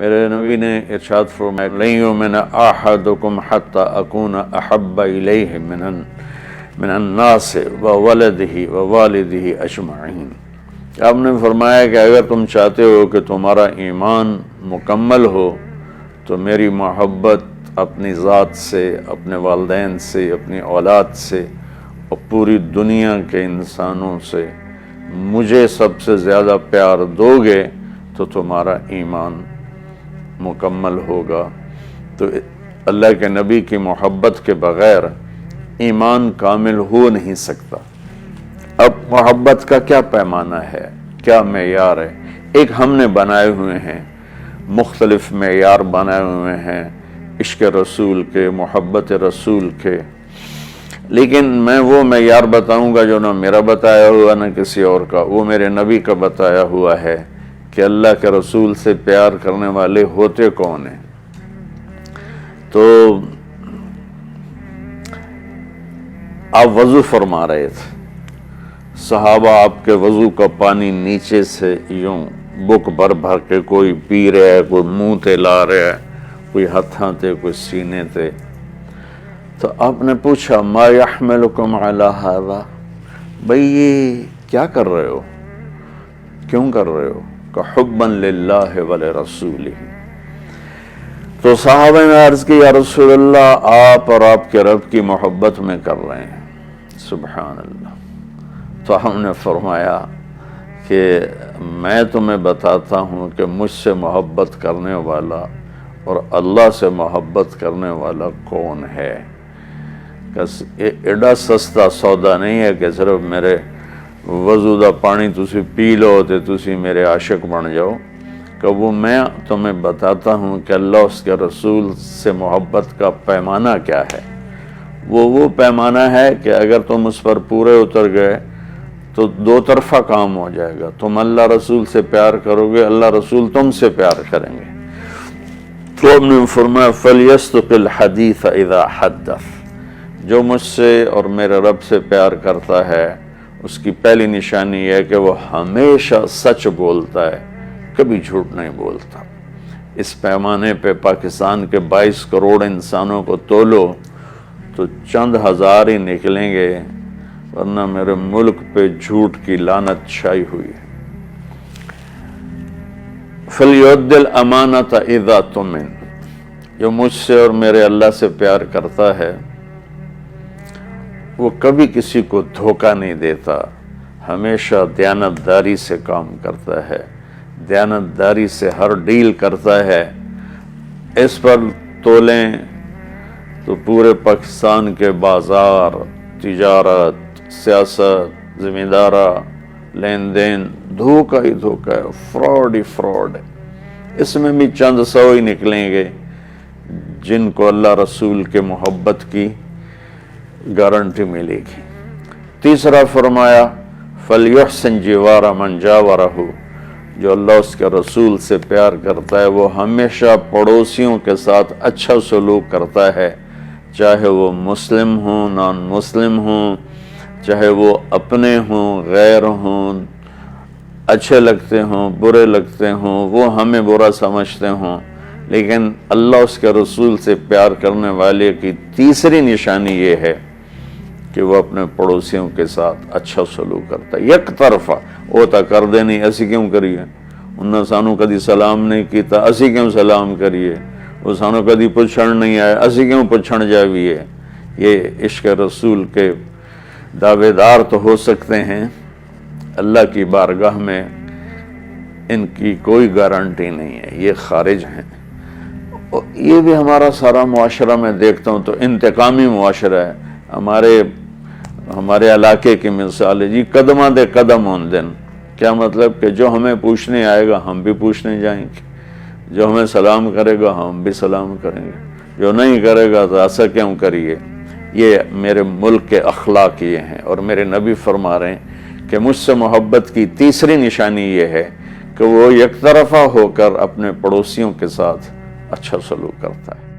میرے نبی نے ارشاد فرمایا لن یؤمن احدکم حتی اکون احب الیہ من الناس وولدہ ووالدہ اجمعین۔ آپ نے فرمایا کہ اگر تم چاہتے ہو کہ تمہارا ایمان مکمل ہو تو میری محبت اپنی ذات سے، اپنے والدین سے، اپنی اولاد سے اور پوری دنیا کے انسانوں سے مجھے سب سے زیادہ پیار دو گے تو تمہارا ایمان مکمل ہوگا۔ تو اللہ کے نبی کی محبت کے بغیر ایمان کامل ہو نہیں سکتا۔ اب محبت کا کیا پیمانہ ہے، کیا معیار ہے؟ ایک ہم نے بنائے ہوئے ہیں، مختلف معیار بنائے ہوئے ہیں عشق رسول کے، محبت رسول کے، لیکن میں وہ معیار بتاؤں گا جو نہ میرا بتایا ہوا نہ کسی اور کا، وہ میرے نبی کا بتایا ہوا ہے کہ اللہ کے رسول سے پیار کرنے والے ہوتے کون ہیں۔ تو آپ وضو فرما رہے تھے، صحابہ آپ کے وضو کا پانی نیچے سے یوں بک بھر بھر کے کوئی پی رہا ہے، کوئی منہ تے لا رہا ہے، کوئی ہتھاں تے، کوئی سینے تے۔ تو آپ نے پوچھا ما یحملکم علی ھذا، بھئی یہ کیا کر رہے ہو، کیوں کر رہے ہو؟ کہ حبا للہ ولرسولہ۔ تو صحابہ نے عرض کی یا رسول اللہ آپ اور آپ کے رب کی محبت میں کر رہے ہیں۔ سبحان اللہ۔ تو ہم نے فرمایا کہ میں تمہیں بتاتا ہوں کہ مجھ سے محبت کرنے والا اور اللہ سے محبت کرنے والا کون ہے۔ ایڈا سستا سودا نہیں ہے کہ صرف میرے وضو دا پانی تسی پی لو تے تسی میرے عاشق بن جاؤ، کہ وہ میں تمہیں بتاتا ہوں کہ اللہ اس کے رسول سے محبت کا پیمانہ کیا ہے۔ وہ پیمانہ ہے کہ اگر تم اس پر پورے اتر گئے تو دو طرفہ کام ہو جائے گا، تم اللہ رسول سے پیار کرو گے، اللہ رسول تم سے پیار کریں گے۔ تو ہم نے فرمایا فَلْيَصْدُقِ الْحَدِيثَ إِذَا حَدَّثَ، جو مجھ سے اور میرے رب سے پیار کرتا ہے اس کی پہلی نشانی یہ ہے کہ وہ ہمیشہ سچ بولتا ہے، کبھی جھوٹ نہیں بولتا۔ اس پیمانے پہ پاکستان کے 22 کروڑ انسانوں کو تولو تو چند ہزار ہی نکلیں گے، ورنہ میرے ملک پہ جھوٹ کی لعنت چھائی ہوئی ہے۔ فَلْيُؤَدِّ الْأَمَانَةَ إِذَا تُؤْمِنَ، جو مجھ سے اور میرے اللہ سے پیار کرتا ہے وہ کبھی کسی کو دھوکہ نہیں دیتا، ہمیشہ دیانتداری سے کام کرتا ہے، دیانتداری سے ہر ڈیل کرتا ہے۔ اس پر تولیں تو پورے پاکستان کے بازار، تجارت، سیاست، ذمہ دارہ، لین دین دھوکہ ہی دھوکہ ہے، فراڈ ہی فراڈ ہے۔ اس میں بھی چند سو ہی نکلیں گے جن کو اللہ رسول کے محبت کی گارنٹی ملے گی۔ تیسرا فرمایا فَلْيُحْسِنْ جِوَارَ مَنْ جَاوَرَهُ، جو اللہ اس کے رسول سے پیار کرتا ہے وہ ہمیشہ پڑوسیوں کے ساتھ اچھا سلوک کرتا ہے، چاہے وہ مسلم ہوں، نان مسلم ہوں، چاہے وہ اپنے ہوں، غیر ہوں، اچھے لگتے ہوں، برے لگتے ہوں، وہ ہمیں برا سمجھتے ہوں، لیکن اللہ اس کے رسول سے پیار کرنے والے کی تیسری نشانی یہ ہے کہ وہ اپنے پڑوسیوں کے ساتھ اچھا سلوک کرتا ہے۔ یک طرفہ وہ تا کر دے نہیں، اسی کیوں کریے، انہوں سانو کدی سلام نہیں کیتا، اسی کیوں سلام کریے، وہ سانو کدی پچھڑ نہیں آئے، اسی کیوں پچھڑ جاویے۔ یہ عشق رسول کے دعوے دار تو ہو سکتے ہیں، اللہ کی بارگاہ میں ان کی کوئی گارنٹی نہیں ہے، یہ خارج ہیں۔ یہ بھی ہمارا سارا معاشرہ میں دیکھتا ہوں تو انتقامی معاشرہ ہے۔ ہمارے علاقے کی مثال ہے جی، قدمہ دے قدم ہون دن، کیا مطلب کہ جو ہمیں پوچھنے آئے گا ہم بھی پوچھنے جائیں گے، جو ہمیں سلام کرے گا ہم بھی سلام کریں گے، جو نہیں کرے گا تو ایسا کیوں کریے۔ یہ میرے ملک کے اخلاق یہ ہیں، اور میرے نبی فرما رہے ہیں کہ مجھ سے محبت کی تیسری نشانی یہ ہے کہ وہ یک طرفہ ہو کر اپنے پڑوسیوں کے ساتھ اچھا سلوک کرتا ہے۔